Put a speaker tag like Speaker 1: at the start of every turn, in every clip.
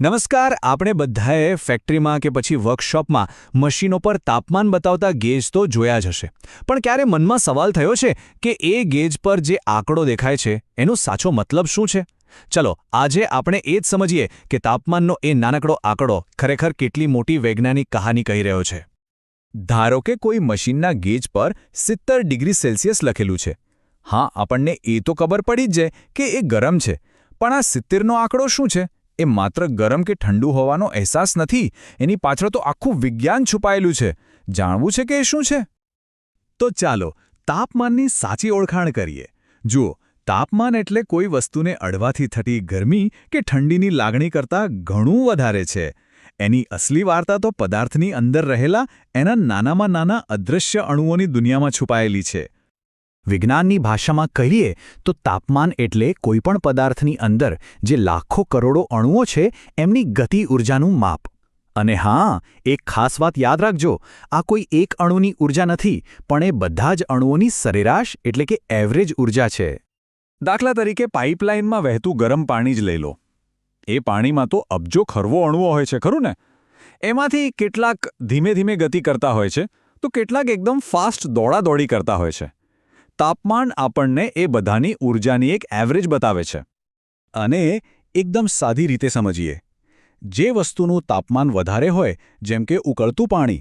Speaker 1: નમસ્કાર. આપણે બધાએ ફેક્ટરીમાં કે પછી વર્કશોપમાં મશીનો પર તાપમાન બતાવતા ગેજ તો જોયા જ હશે, પણ ક્યારે મનમાં સવાલ થયો છે કે એ ગેજ પર જે આંકડો દેખાય છે એનો સાચો મતલબ શું છે? ચલો આજે આપણે એ જ સમજીએ કે તાપમાનનો એ નાનકડો આંકડો ખરેખર કેટલી મોટી વૈજ્ઞાનિક કહાની કહી રહ્યો છે. ધારો કે કોઈ મશીનના ગેજ પર 70 ડિગ્રી સેલ્સિયસ લખેલું છે. હા, આપણને એ તો ખબર પડી જ જાય કે એ ગરમ છે, પણ આ 70નો આંકડો શું છે? એ માત્ર ગરમ કે ઠંડુ હોવાનો અહેસાસ નથી, એની પાછળ તો આખું વિજ્ઞાન છુપાયેલું છે. જાણવું છે કે એ શું છે? તો ચાલો તાપમાનની સાચી ઓળખાણ કરીએ. જુઓ, તાપમાન એટલે કોઈ વસ્તુને અડવાથી થતી ગરમી કે ઠંડીની લાગણી કરતાં ઘણું વધારે છે. એની અસલી વાર્તા તો પદાર્થની અંદર રહેલા એના નાનામાં નાના અદૃશ્ય અણુઓની દુનિયામાં છુપાયેલી છે. વિજ્ઞાનની ભાષામાં કહીએ તો તાપમાન એટલે કોઈપણ પદાર્થની અંદર જે લાખો કરોડો અણુઓ છે એમની ગતિ ઊર્જાનું માપ. અને હા, એક ખાસ વાત યાદ રાખજો, આ કોઈ એક અણુની ઊર્જા નથી, પણ એ બધા જ અણુઓની સરેરાશ એટલે કે એવરેજ ઊર્જા છે. દાખલા તરીકે પાઇપલાઇનમાં વહેતું ગરમ પાણી જ લઈ લો. એ પાણીમાં તો અબજો ખરવો અણુઓ હોય છે, ખરું ને? એમાંથી કેટલાક ધીમે ધીમે ગતિ કરતા હોય છે, તો કેટલાક એકદમ ફાસ્ટ દોડાદોડી કરતા હોય છે. તાપમાન આપણને એ બધાની ઊર્જાની એક એવરેજ બતાવે છે. અને એકદમ સાદી રીતે સમજીએ, જે વસ્તુનું તાપમાન વધારે હોય, જેમ કે ઉકળતું પાણી,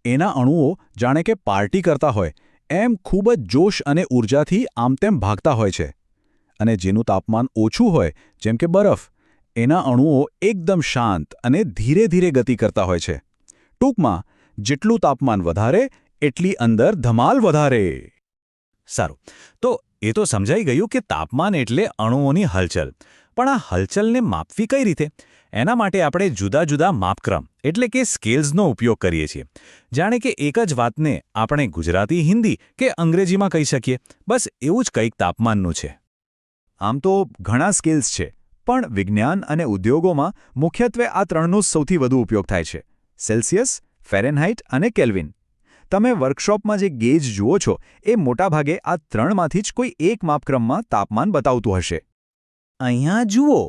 Speaker 1: એના અણુઓ જાણે કે પાર્ટી કરતા હોય એમ ખૂબ જ જોશ અને ઊર્જાથી આમતેમ ભાગતા હોય છે. અને જેનું તાપમાન ઓછું હોય, જેમ કે બરફ, એના અણુઓ એકદમ શાંત અને ધીરે ધીરે ગતિ કરતા હોય છે. ટૂંકમાં, જેટલું તાપમાન વધારે એટલી અંદર ધમાલ વધારે. સારું, તો એ તો સમજાઈ ગયું કે તાપમાન એટલે અણુઓની હલચલ. પણ આ હલચલને માપવી કઈ રીતે? એના માટે આપણે જુદા જુદા માપક્રમ એટલે કે સ્કેલ્સનો ઉપયોગ કરીએ છીએ. જાણે કે એક જ વાતને આપણે ગુજરાતી, હિન્દી કે અંગ્રેજીમાં કહી શકીએ, બસ એવું જ કંઈક તાપમાનનું છે. આમ તો ઘણા સ્કેલ્સ છે, પણ વિજ્ઞાન અને ઉદ્યોગોમાં મુખ્યત્વે આ ત્રણનો સૌથી વધુ ઉપયોગ થાય છે: સેલ્સિયસ, ફેરનહાઇટ અને કેલ્વિન. તમે વર્કશોપમાં જે ગેજ જુઓ છો એ મોટાભાગે આ ત્રણમાંથી જ કોઈ એક માપક્રમમાં તાપમાન બતાવતું હશે. અહીંયા જુઓ,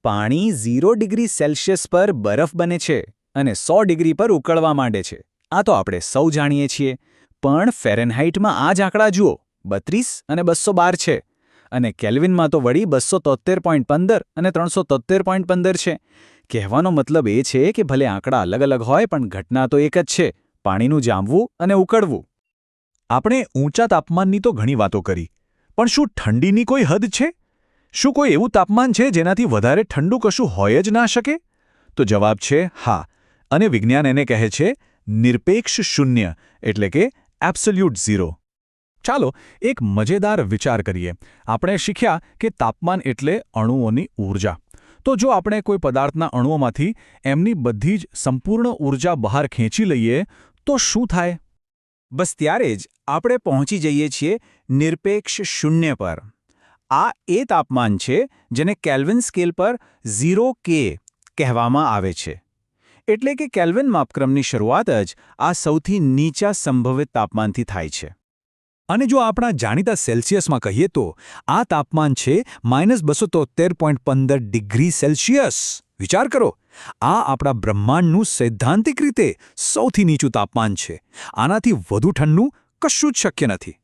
Speaker 1: પાણી 0 ડિગ્રી સેલ્સિયસ પર બરફ બને છે અને 100 ડિગ્રી પર ઉકળવા માંડે છે. આ તો આપણે સૌ જાણીએ છીએ. પણ ફેરનહાઇટમાં આ જ આંકડા જુઓ, 32 અને 212 છે. અને કેલ્વિનમાં તો વળી 273.15 અને 373.15 છે. કહેવાનો મતલબ એ છે કે ભલે આંકડા અલગ અલગ હોય, પણ ઘટના તો એક જ છે: પાણીનું જામવું અને ઉકળવું. આપણે ઊંચા તાપમાનની તો ઘણી વાતો કરી, પણ શું ઠંડીની કોઈ હદ છે? શું કોઈ એવું તાપમાન છે જેનાથી વધારે ઠંડુ કશું હોય જ ના શકે? તો જવાબ છે હા, અને વિજ્ઞાન એને કહે છે નિરપેક્ષ શૂન્ય, એટલે કે એબ્સોલ્યુટ ઝીરો. ચાલો એક મજેદાર વિચાર કરીએ. આપણે શીખ્યા કે તાપમાન એટલે અણુઓની ઊર્જા. તો જો આપણે કોઈ પદાર્થના અણુઓમાંથી એમની બધી જ સંપૂર્ણ ઊર્જા બહાર ખેંચી લઈએ તો શું થાય? બસ ત્યારે જ આપણે પહોંચી જઈએ છીએ નિરપેક્ષ શૂન્ય પર. આ એ તાપમાન છે જેને કેલ્વિન સ્કેલ પર 0K કહેવામાં આવે છે. એટલે કે કેલ્વિન માપક્રમની શરૂઆત જ આ સૌથી નીચા સંભવિત તાપમાનથી થાય છે. અને જો આપણા જાણીતા સેલ્સિયસમાં કહીએ તો આ તાપમાન છે -273.15 ડિગ્રી સેલ્સિયસ. વિચાર કરો, આ આપણા બ્રહ્માંડનું સૈદ્ધાંતિક રીતે સૌથી નીચું તાપમાન છે. આનાથી વધુ ઠંડુ કશું જ શક્ય નથી.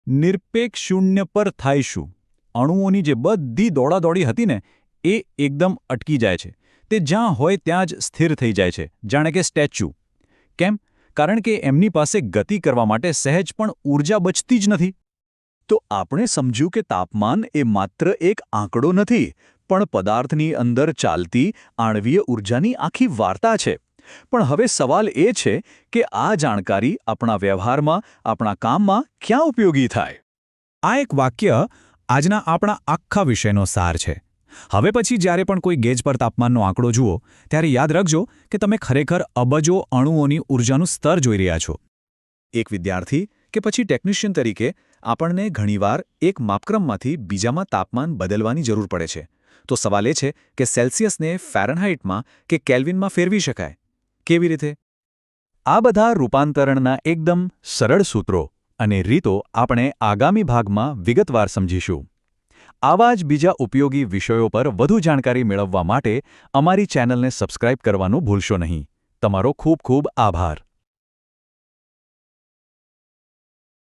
Speaker 1: નિરપેક્ષ શૂન્ય પર થાય શું? અણુઓની જે બધી દોડાદોડી હતી ને, એ એકદમ અટકી જાય છે. તે જ્યાં હોય ત્યાં જ સ્થિર થઈ જાય છે, જાણે કે સ્ટેચ્યુ. કેમ? કારણ કે એમની પાસે ગતિ કરવા માટે સહેજ પણ ઊર્જા બચતી જ નથી. તો આપણે સમજ્યું કે તાપમાન એ માત્ર એક આંકડો નથી, પણ પદાર્થની અંદર ચાલતી આણ્વીય ઊર્જાની આખી વાર્તા છે. પણ હવે સવાલ એ છે કે આ જાણકારી આપણા વ્યવહારમાં, આપણા કામમાં ક્યાં ઉપયોગી થાય? આ એક વાક્ય આજના આપણા આખા વિષયનો સાર છે. હવે પછી જ્યારે પણ કોઈ ગેજ પર તાપમાનનો આંકડો જુઓ, ત્યારે યાદ રાખજો કે તમે ખરેખર અબજો અણુઓની ઊર્જાનું સ્તર જોઈ રહ્યા છો. એક વિદ્યાર્થી કે પછી ટેકનિશિયન તરીકે આપણને ઘણીવાર એક માપક્રમમાંથી બીજામાં તાપમાન બદલવાની જરૂર પડે છે. તો સવાલ એ છે કે સેલ્સિયસને ફેરનહાઇટમાં કે કેલ્વિનમાં ફેરવી શકાય કેવી રીતે? આ બધા રૂપાંતરણના એકદમ સરળ સૂત્રો અને રીતો આપણે આગામી ભાગમાં વિગતવાર સમજીશું.
Speaker 2: આવા જ બીજા ઉપયોગી વિષયો પર વધુ જાણકારી મેળવવા માટે અમારી ચેનલને સબસ્ક્રાઇબ કરવાનું ભૂલશો નહીં. તમારો ખૂબ ખૂબ આભાર.